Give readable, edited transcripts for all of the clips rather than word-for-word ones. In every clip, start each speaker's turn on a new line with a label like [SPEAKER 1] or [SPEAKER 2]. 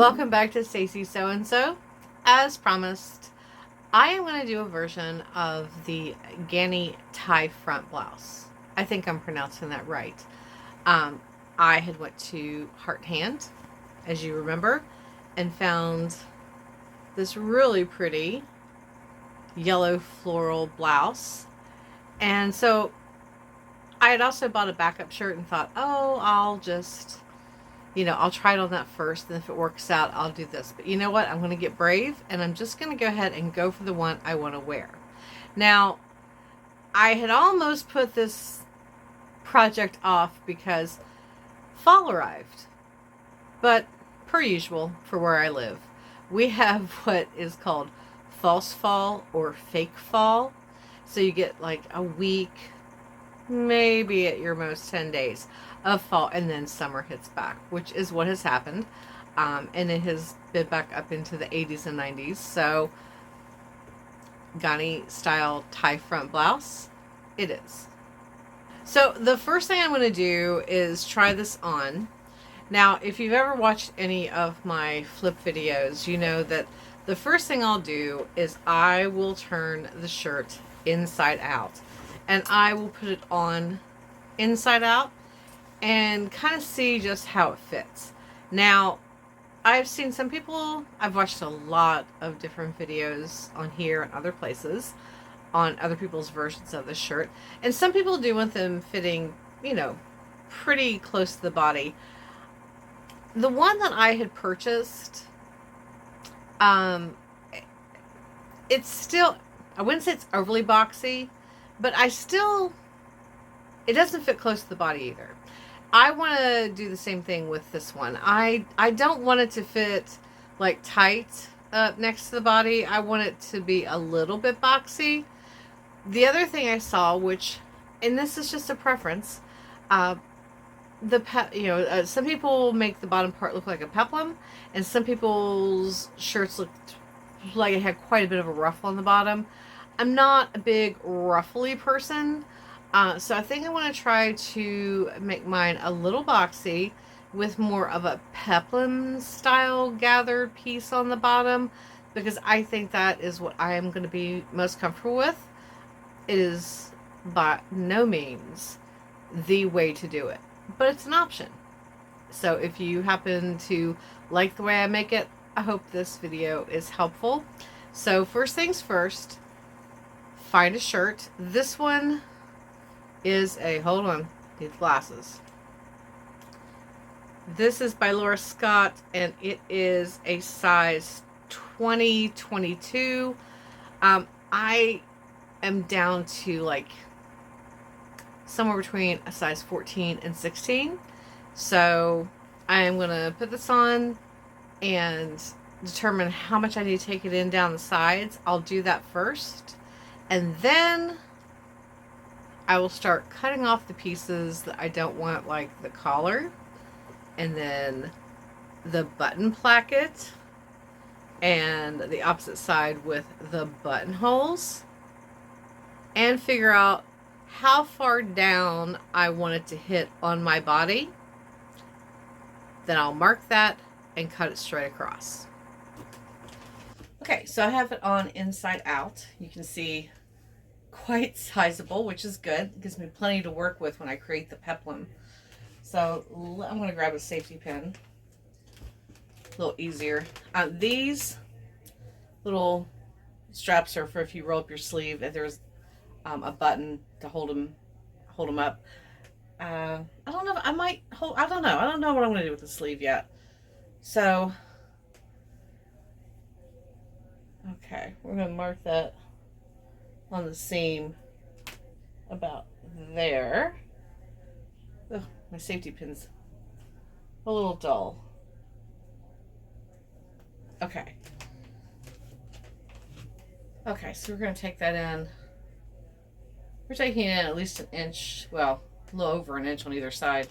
[SPEAKER 1] Welcome back to Stacy So and So. As promised, I am going to do a version of the Ganni Tie Front Blouse. I think I'm pronouncing that right. Um, I had went to Heart Hand, as you remember, and found this really pretty yellow floral blouse. And so I had also bought a backup shirt and thought, oh, I'll try it on that first, and if it works out, I'll do this. But you know what? I'm going to get brave, and I'm just going to go ahead and go for the one I want to wear. Now, I had almost put this project off because fall arrived. But, per usual, for where I live, we have what is called false fall or fake fall. So you get like a week, maybe at your most 10 days of fall, and then summer hits back, which is what has happened. And it has been back up into the 80s and 90s. So, Ganni-style tie front blouse, it is. So, the first thing I'm going to do is try this on. Now, if you've ever watched any of my flip videos, you know that the first thing I'll do is I will turn the shirt inside out. And I will put it on inside out and kind of see just how it fits. Now, I've seen some people, I've watched a lot of different videos on here and other places on other people's versions of the shirt. And some people do want them fitting, pretty close to the body. The one that I had purchased, it's still, I wouldn't say it's overly boxy, but it doesn't fit close to the body either. I want to do the same thing with this one. I don't want it to fit like tight up next to the body. I want it to be a little bit boxy. The other thing I saw, and this is just a preference, some people make the bottom part look like a peplum, and some people's shirts look like it had quite a bit of a ruffle on the bottom. I'm not a big ruffly person, so I think I want to try to make mine a little boxy with more of a peplum style gathered piece on the bottom, because I think that is what I am going to be most comfortable with. It is by no means the way to do it, but it's an option. So if you happen to like the way I make it, I hope this video is helpful. So first things first, find a shirt. This one is hold on, need glasses. This is by Laura Scott, and it is a size 20-22. I am down to like somewhere between a size 14 and 16. So I am going to put this on and determine how much I need to take it in down the sides. I'll do that first. And then I will start cutting off the pieces that I don't want, like the collar, and then the button placket, and the opposite side with the buttonholes, and figure out how far down I want it to hit on my body. Then I'll mark that and cut it straight across. Okay, so I have it on inside out. You can see quite sizable, which is good. It gives me plenty to work with when I create the peplum. So I'm going to grab a safety pin. A little easier. These little straps are for if you roll up your sleeve, if there's a button to hold them up. I don't know if I might hold, I don't know what I'm going to do with the sleeve yet. So, okay, we're going to mark that on the seam about there. Ugh, my safety pin's a little dull. Okay. Okay, so we're going to take that in. We're taking it in at least an inch, well, a little over an inch on either side.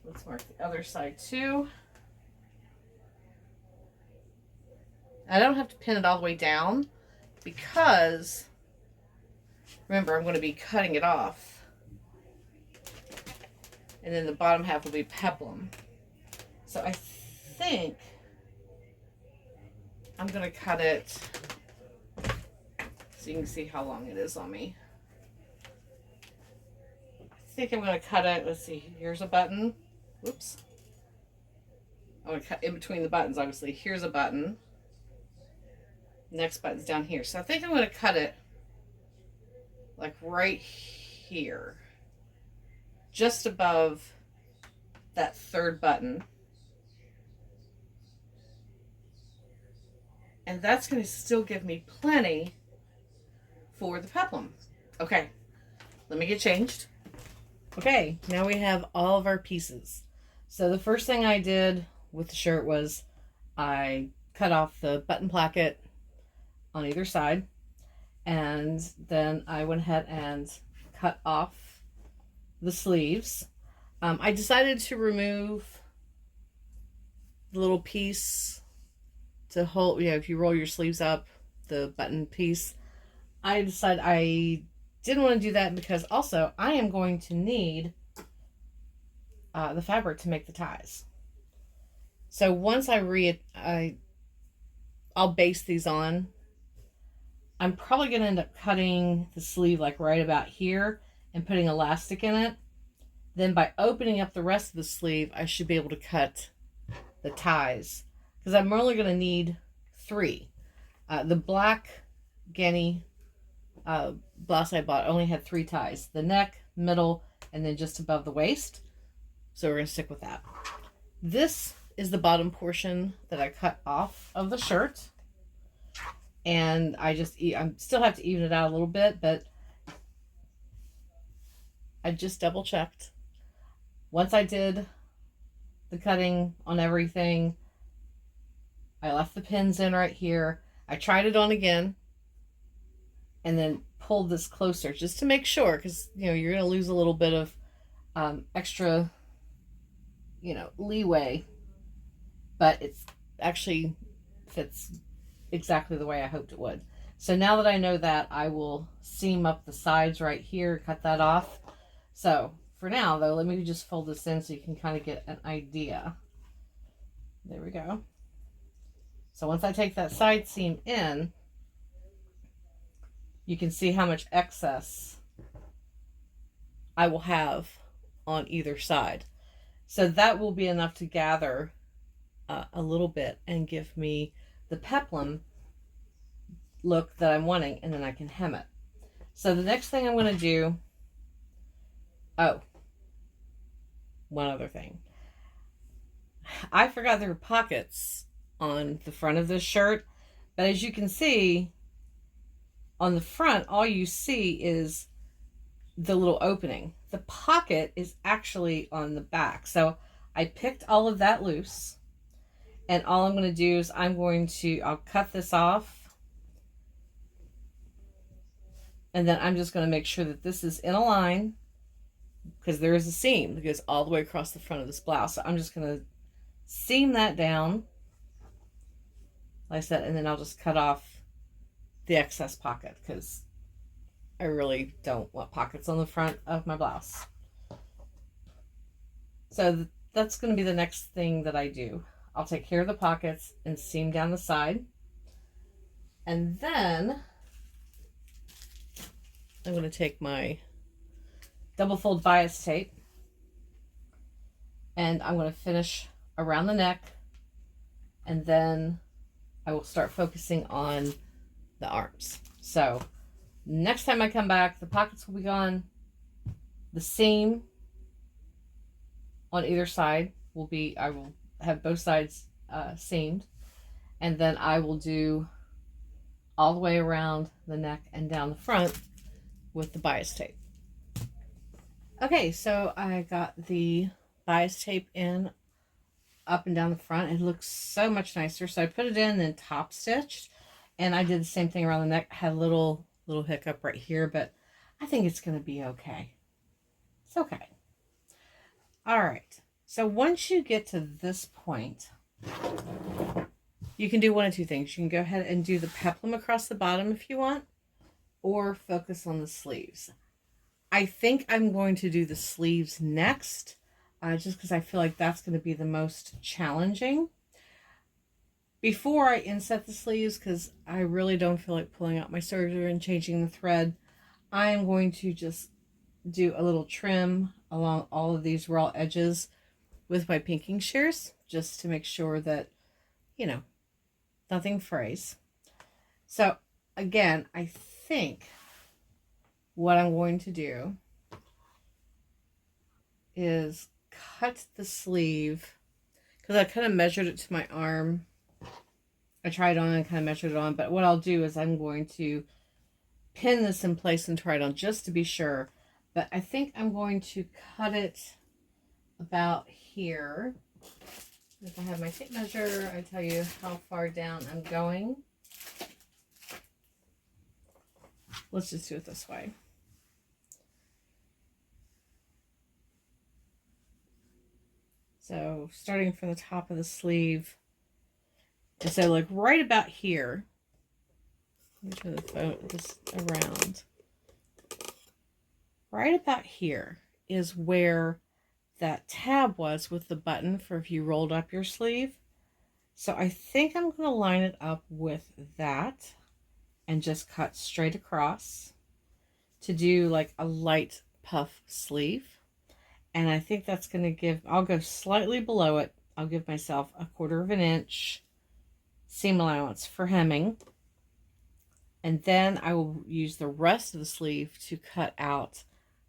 [SPEAKER 1] Let's mark the other side too. I don't have to pin it all the way down because, remember, I'm going to be cutting it off. And then the bottom half will be peplum. So I think I'm going to cut it so you can see how long it is on me. I think I'm going to cut it. Let's see. Here's a button. Whoops. I'm going to cut in between the buttons, obviously. Here's a button. Next button's down here. So I think I'm going to cut it like right here. Just above that third button. And that's going to still give me plenty for the peplum. Okay, let me get changed. Okay, now we have all of our pieces. So the first thing I did with the shirt was I cut off the button placket on either side, and then I went ahead and cut off the sleeves. I decided to remove the little piece to hold, if you roll your sleeves up, the button piece. I decided I didn't want to do that because also I am going to need the fabric to make the ties. So once I'll base these on, I'm probably going to end up cutting the sleeve like right about here and putting elastic in it. Then by opening up the rest of the sleeve, I should be able to cut the ties, because I'm only going to need 3. The black Ganni blouse I bought only had 3 ties: the neck, middle, and then just above the waist. So we're going to stick with that. This is the bottom portion that I cut off of the shirt, and I still have to even it out a little bit, but I just double checked. Once I did the cutting on everything, I left the pins in right here. I tried it on again and then pulled this closer just to make sure, because you're going to lose a little bit of extra leeway, but it's actually fits exactly the way I hoped it would. So now that I know that, I will seam up the sides right here, cut that off. So for now though, let me just fold this in so you can kind of get an idea. There we go. So once I take that side seam in, you can see how much excess I will have on either side. So that will be enough to gather a little bit and give me the peplum look that I'm wanting, and then I can hem it. So the next thing I'm going to do, one other thing. I forgot there were pockets on the front of this shirt, but as you can see, on the front, all you see is the little opening. The pocket is actually on the back. So I picked all of that loose, and all I'm going to do is I'll cut this off, and then I'm just going to make sure that this is in a line, because there is a seam that goes all the way across the front of this blouse. So I'm just going to seam that down like I said, and then I'll just cut off the excess pocket, because I really don't want pockets on the front of my blouse. So that's going to be the next thing that I do. I'll take care of the pockets and seam down the side. And then I'm going to take my double fold bias tape, and I'm going to finish around the neck, and then I will start focusing on the arms. So next time I come back, the pockets will be gone. The seam on either side will be, I will have both sides seamed, and then I will do all the way around the neck and down the front with the bias tape. Okay, so I got the bias tape in up and down the front. It looks so much nicer. So I put it in and then top stitched, and I did the same thing around the neck. Had a little hiccup right here, but I think it's going to be okay. It's okay. All right. So once you get to this point, you can do one of two things. You can go ahead and do the peplum across the bottom if you want, or focus on the sleeves. I think I'm going to do the sleeves next, just because I feel like that's going to be the most challenging. before I inset the sleeves, because I really don't feel like pulling out my serger and changing the thread, I am going to just do a little trim along all of these raw edges with my pinking shears, just to make sure that, you know, nothing frays. So again, I think what I'm going to do is cut the sleeve, because I kind of measured it to my arm. I tried on and kind of measured it on, but what I'll do is I'm going to pin this in place and try it on just to be sure. But I think I'm going to cut it about here. If I have my tape measure, I tell you how far down I'm going. Let's just do it this way. So starting from the top of the sleeve, and so like right about here, let me turn the phone just around. Right about here is where that tab was with the button for if you rolled up your sleeve. So I think I'm going to line it up with that and just cut straight across to do like a light puff sleeve. And I think that's going to give, I'll go slightly below it. I'll give myself 1/4 of an inch seam allowance for hemming. And then I will use the rest of the sleeve to cut out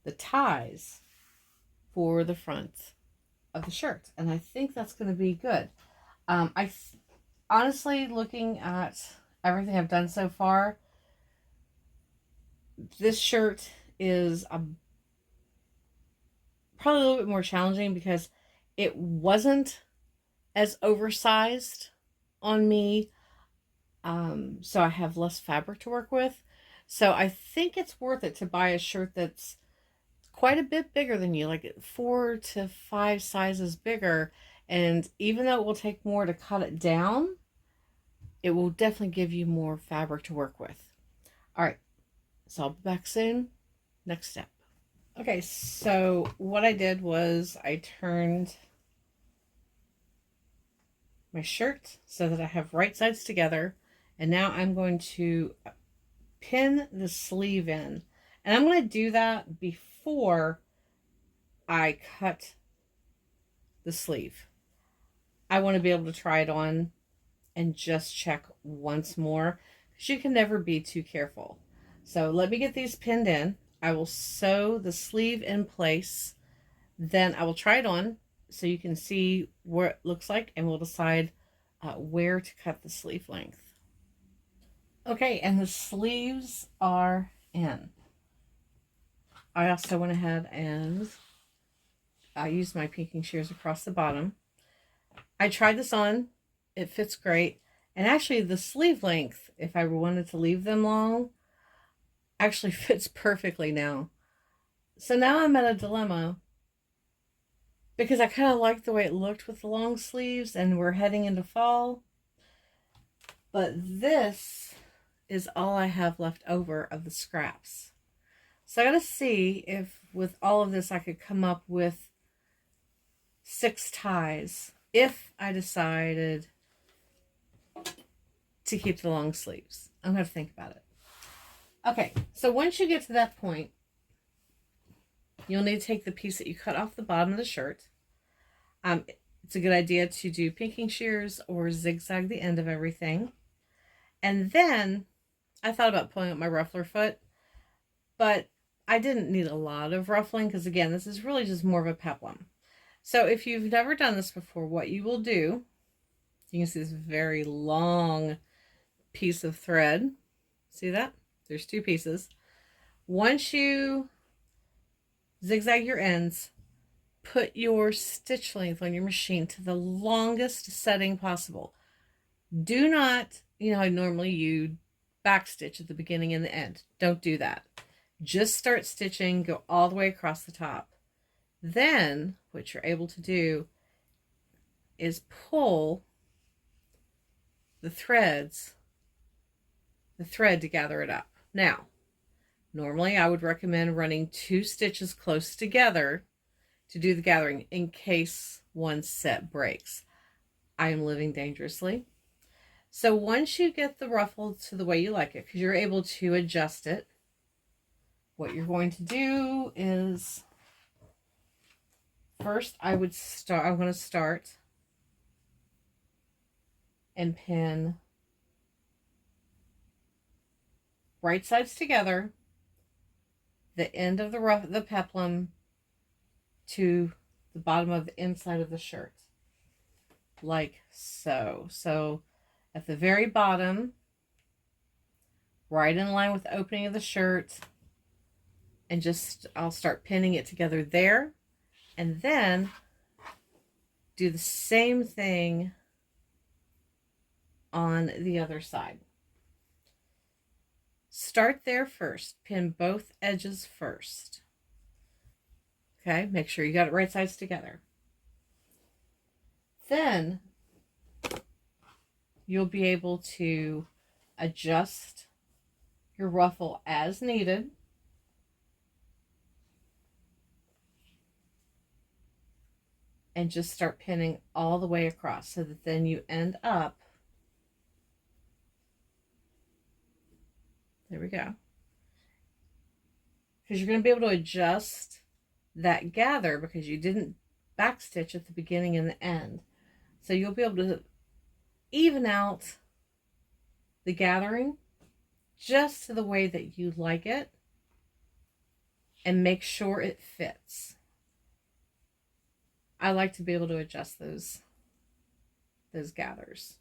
[SPEAKER 1] the ties for the front of the shirt. And I think that's going to be good. Honestly, looking at everything I've done so far, this shirt is probably a little bit more challenging because it wasn't as oversized on me. So I have less fabric to work with. So I think it's worth it to buy a shirt that's quite a bit bigger than you, like 4 to 5 sizes bigger. And even though it will take more to cut it down, it will definitely give you more fabric to work with. All right, so I'll be back soon. Next step. Okay, so what I did was I turned my shirt so that I have right sides together, and now I'm going to pin the sleeve in, and I'm going to do that before I cut the sleeve. I want to be able to try it on and just check once more, because you can never be too careful. So let me get these pinned in. I will sew the sleeve in place, then I will try it on so you can see what it looks like, and we'll decide where to cut the sleeve length. Okay, and the sleeves are in. I also went ahead and I used my pinking shears across the bottom. I tried this on. It fits great. And actually the sleeve length, if I wanted to leave them long, actually fits perfectly now. So now I'm at a dilemma, because I kind of like the way it looked with the long sleeves and we're heading into fall. But this is all I have left over of the scraps. So I gotta see if with all of this I could come up with 6 ties if I decided to keep the long sleeves. I'm gonna think about it. Okay, so once you get to that point, you'll need to take the piece that you cut off the bottom of the shirt. It's a good idea to do pinking shears or zigzag the end of everything. And then I thought about pulling up my ruffler foot, but I didn't need a lot of ruffling because, again, this is really just more of a peplum. So if you've never done this before, what you will do, you can see this very long piece of thread. See that? There's 2 pieces. Once you zigzag your ends, put your stitch length on your machine to the longest setting possible. Do not, you know, normally you backstitch at the beginning and the end. Don't do that. Just start stitching, go all the way across the top. Then what you're able to do is pull the thread to gather it up. Now, normally I would recommend running 2 stitches close together to do the gathering in case one set breaks. I am living dangerously. So once you get the ruffle to the way you like it, because you're able to adjust it, what you're going to do is first I want to start and pin right sides together, the end of the peplum to the bottom of the inside of the shirt, like so. So at the very bottom, right in line with the opening of the shirt, and just I'll start pinning it together there, and then do the same thing on the other side. Start there first, pin both edges first. Okay, make sure you got it right sides together. Then you'll be able to adjust your ruffle as needed. And just start pinning all the way across so that then you end up, there we go. Because you're going to be able to adjust that gather because you didn't backstitch at the beginning and the end. So you'll be able to even out the gathering just to the way that you like it and make sure it fits. I like to be able to adjust those gathers.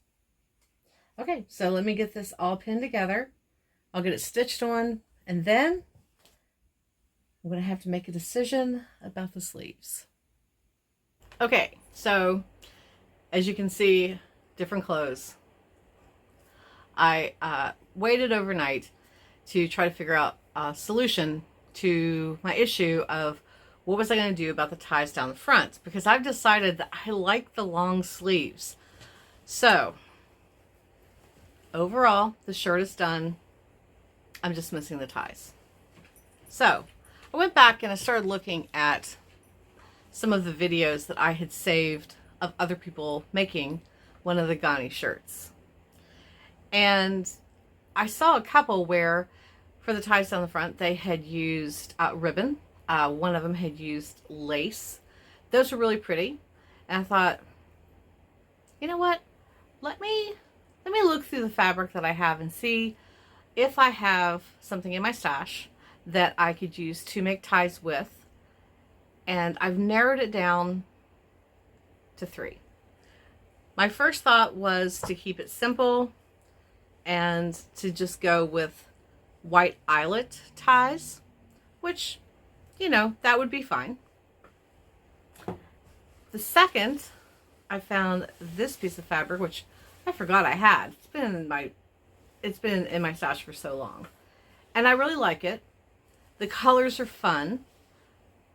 [SPEAKER 1] Okay, so let me get this all pinned together. I'll get it stitched on, and then I'm going to have to make a decision about the sleeves. Okay, so as you can see, different clothes. I waited overnight to try to figure out a solution to my issue of what was I going to do about the ties down the front, because I've decided that I like the long sleeves. So overall, the shirt is done. I'm just missing the ties. So I went back and I started looking at some of the videos that I had saved of other people making one of the Ganni shirts. And I saw a couple where for the ties down the front, they had used ribbon. One of them had used lace. Those were really pretty. And I thought, you know what? Let me look through the fabric that I have and see if I have something in my stash that I could use to make ties with. And I've narrowed it down to 3. My first thought was to keep it simple and to just go with white eyelet ties, which, you know, that would be fine. The second, I found this piece of fabric, which I forgot I had. It's been in my stash for so long. And I really like it. The colors are fun.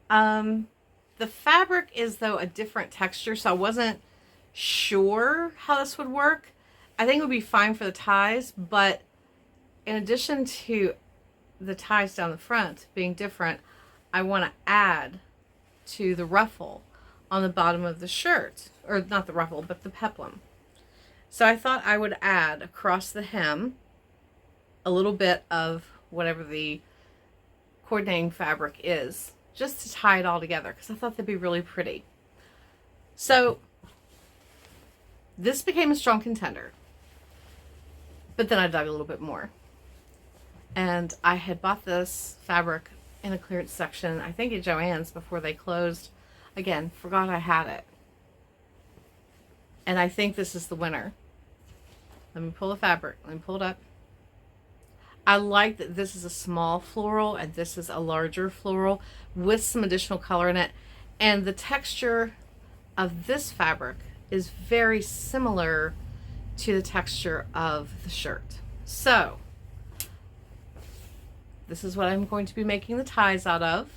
[SPEAKER 1] The fabric is, though, a different texture, so I wasn't sure how this would work. I think it would be fine for the ties, but in addition to the ties down the front being different, I want to add to the ruffle on the bottom of the shirt, or not the ruffle, but the peplum. So I thought I would add across the hem a little bit of whatever the coordinating fabric is, just to tie it all together, because I thought they'd be really pretty. So this became a strong contender, but then I dug a little bit more. And I had bought this fabric in a clearance section, I think at Joann's, before they closed. Again, forgot I had it. And I think this is the winner. Let me pull the fabric. Let me pull it up. I like that this is a small floral and this is a larger floral with some additional color in it. And the texture of this fabric is very similar to the texture of the shirt. So this is what I'm going to be making the ties out of.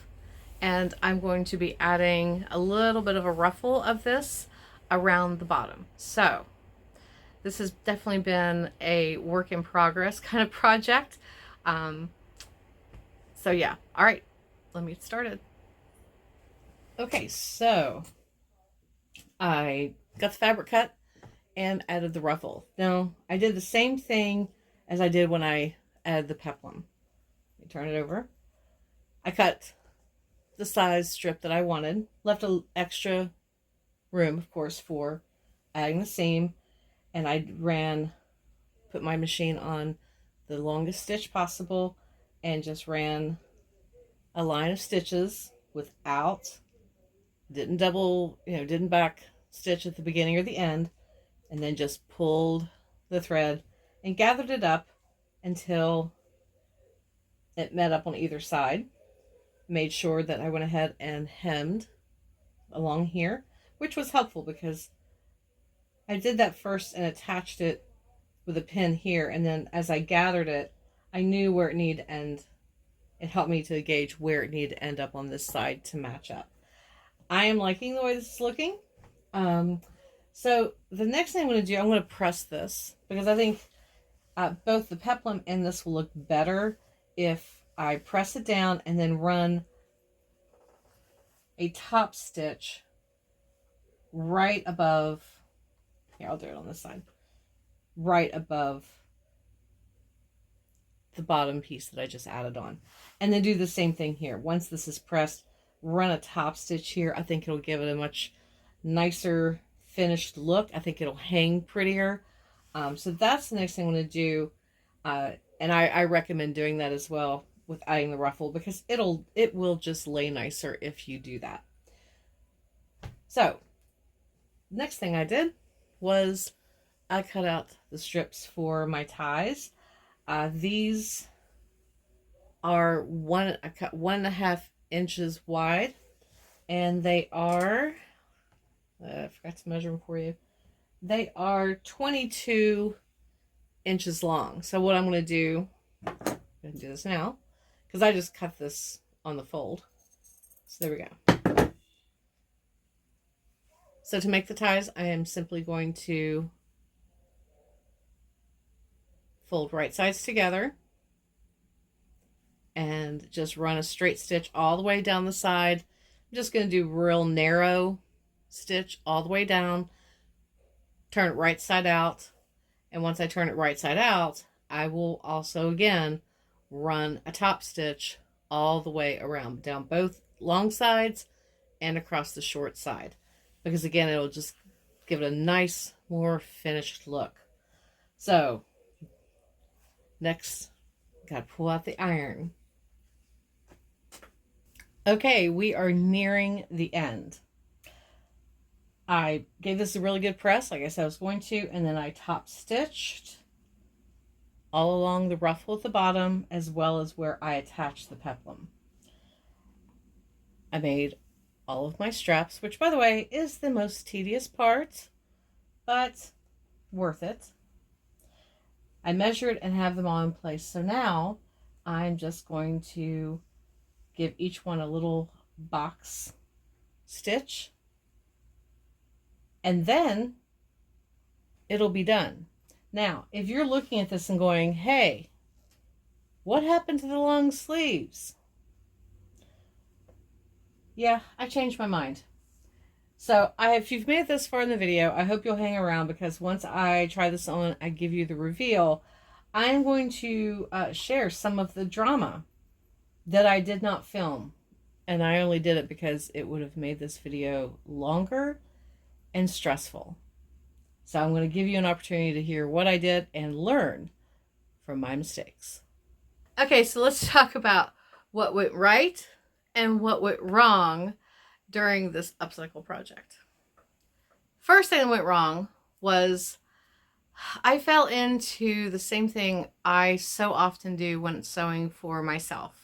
[SPEAKER 1] And I'm going to be adding a little bit of a ruffle of this around the bottom. So this has definitely been a work in progress kind of project. So yeah, all right, let me get started. Okay, so I got the fabric cut and added the ruffle. Now, I did the same thing as I did when I added the peplum. Let me turn it over. I cut the size strip that I wanted, left an extra room, of course, for adding the seam, and I put my machine on the longest stitch possible and just ran a line of stitches without, didn't back stitch at the beginning or the end, and then just pulled the thread and gathered it up until it met up on either side. Made sure that I went ahead and hemmed along here, which was helpful because I did that first and attached it with a pin here, and then as I gathered it, I knew where it needed to end. It helped me to gauge where it needed to end up on this side to match up. I am liking the way this is looking. So the next thing I'm going to do, I'm going to press this because I think both the peplum and this will look better if I press it down and then run a top stitch right above. Here, I'll do it on this side. Right above the bottom piece that I just added on. And then do the same thing here. Once this is pressed, run a top stitch here. I think it'll give it a much nicer finished look. I think it'll hang prettier. So that's the next thing I'm going to do. And I recommend doing that as well with adding the ruffle because it will just lay nicer if you do that. So next thing I did was I cut out the strips for my ties. These are I cut 1.5 inches wide, and they are, I forgot to measure them for you. They are 22 inches long. So what I'm going to do, I'm going to do this now, because I just cut this on the fold. So there we go. So to make the ties, I am simply going to fold right sides together and just run a straight stitch all the way down the side. I'm just going to do real narrow stitch all the way down, turn it right side out, and once I turn it right side out, I will also again run a top stitch all the way around, down both long sides and across the short side, because again it'll just give it a nice, more finished look. So next, gotta pull out the iron. Okay, we are nearing the end. I gave this a really good press, like I said I was going to, and then I top stitched all along the ruffle at the bottom, as well as where I attached the peplum. I made all of my straps, which by the way is the most tedious part, but worth it. I measured and have them all in place. So now I'm just going to give each one a little box stitch, and then it'll be done. Now, if you're looking at this and going, hey, what happened to the long sleeves? Yeah, I changed my mind. So if you've made it this far in the video, I hope you'll hang around, because once I try this on, I give you the reveal. I'm going to share some of the drama that I did not film. And I only did it because it would have made this video longer and stressful. So I'm going to give you an opportunity to hear what I did and learn from my mistakes. Okay, so let's talk about what went right and what went wrong during this upcycle project. First thing that went wrong was I fell into the same thing I so often do when sewing for myself.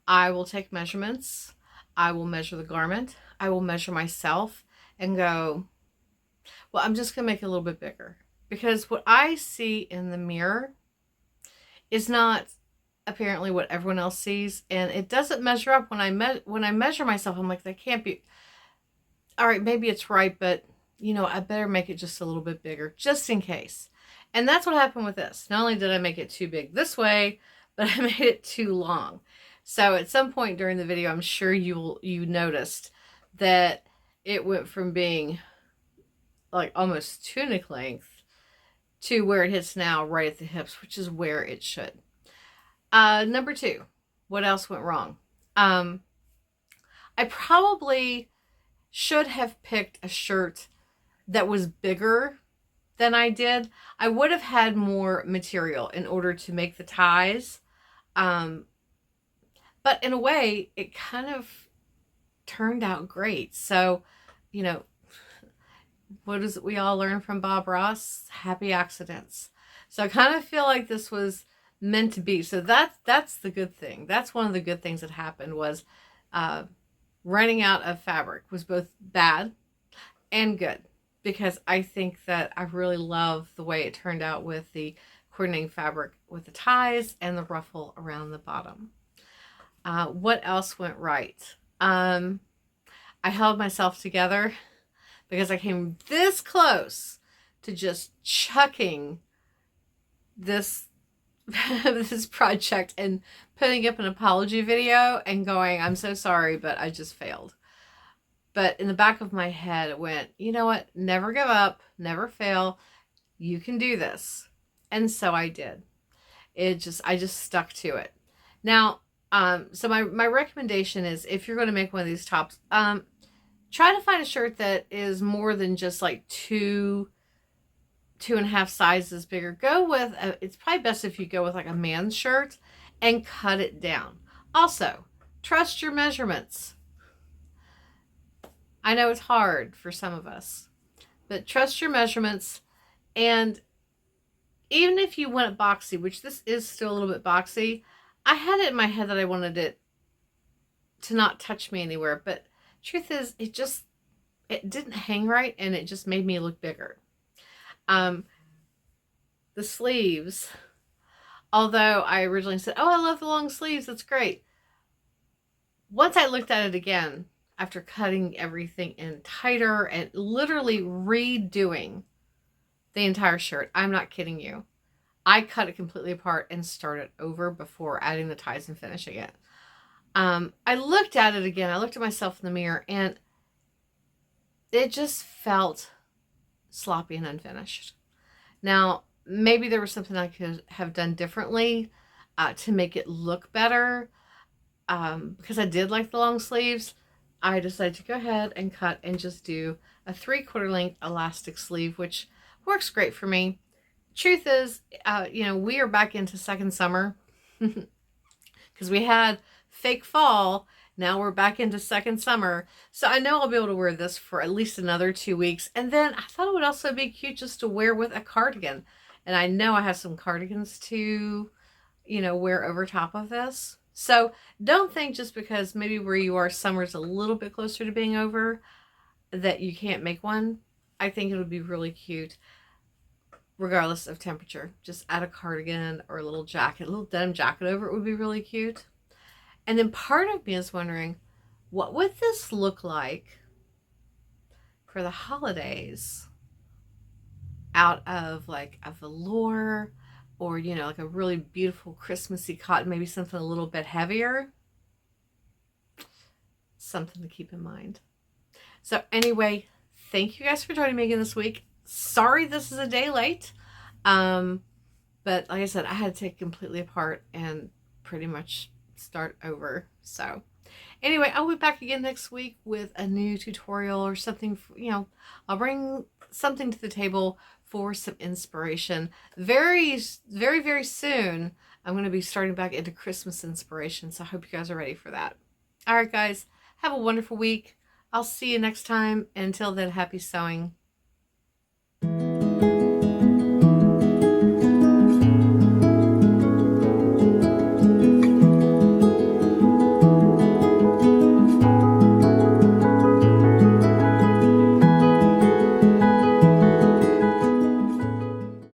[SPEAKER 1] I will take measurements, I will measure the garment, I will measure myself and go, well, I'm just going to make it a little bit bigger. Because what I see in the mirror is not apparently what everyone else sees, and it doesn't measure up. When I measure myself, I'm like, that can't be. All right, maybe it's right, but you know, I better make it just a little bit bigger, just in case. And that's what happened with this. Not only did I make it too big this way, but I made it too long. So at some point during the video, I'm sure you noticed that it went from being like almost tunic length to where it hits now right at the hips, which is where it should. Number 2, what else went wrong? I probably should have picked a shirt that was bigger than I did. I would have had more material in order to make the ties. But in a way, it kind of turned out great. So, you know, what is it we all learn from Bob Ross? Happy accidents. So I kind of feel like this was meant to be. So that's the good thing. That's one of the good things that happened was running out of fabric was both bad and good, because I think that I really love the way it turned out with the coordinating fabric with the ties and the ruffle around the bottom. What else went right? I held myself together because I came this close to just chucking this this project and putting up an apology video and going, I'm so sorry, but I just failed. But in the back of my head, it went, you know what? Never give up, never fail. You can do this. And so I did. I just stuck to it. Now, so my recommendation is, if you're going to make one of these tops, try to find a shirt that is more than just like 2.5 sizes bigger. Go with, it's probably best if you go with like a man's shirt and cut it down. Also, trust your measurements. I know it's hard for some of us, but trust your measurements. And even if you went boxy, which this is still a little bit boxy, I had it in my head that I wanted it to not touch me anywhere, but truth is, it didn't hang right, and it just made me look bigger. The sleeves, although I originally said, oh, I love the long sleeves, that's great. Once I looked at it again, after cutting everything in tighter and literally redoing the entire shirt, I'm not kidding you, I cut it completely apart and started over before adding the ties and finishing it. I looked at it again. I looked at myself in the mirror, and it just felt sloppy and unfinished. Now, maybe there was something I could have done differently to make it look better. Because I did like the long sleeves, I decided to go ahead and cut and just do a 3/4 length elastic sleeve, which works great for me. Truth is, we are back into second summer because we had fake fall. Now we're back into second summer. So I know I'll be able to wear this for at least another 2 weeks. And then I thought it would also be cute just to wear with a cardigan. And I know I have some cardigans to, wear over top of this. So don't think just because maybe where you are, summer's a little bit closer to being over, that you can't make one. I think it would be really cute regardless of temperature. Just add a cardigan or a little jacket, a little denim jacket over it would be really cute. And then part of me is wondering, what would this look like for the holidays out of like a velour or, like a really beautiful Christmassy cotton, maybe something a little bit heavier? Something to keep in mind. So anyway, thank you guys for joining me again this week. Sorry this is a day late. But like I said, I had to take it completely apart and pretty much start over. So anyway, I'll be back again next week with a new tutorial or something. I'll bring something to the table for some inspiration. Very, very, very soon, I'm going to be starting back into Christmas inspiration. So I hope you guys are ready for that. All right, guys, have a wonderful week. I'll see you next time. And until then, happy sewing.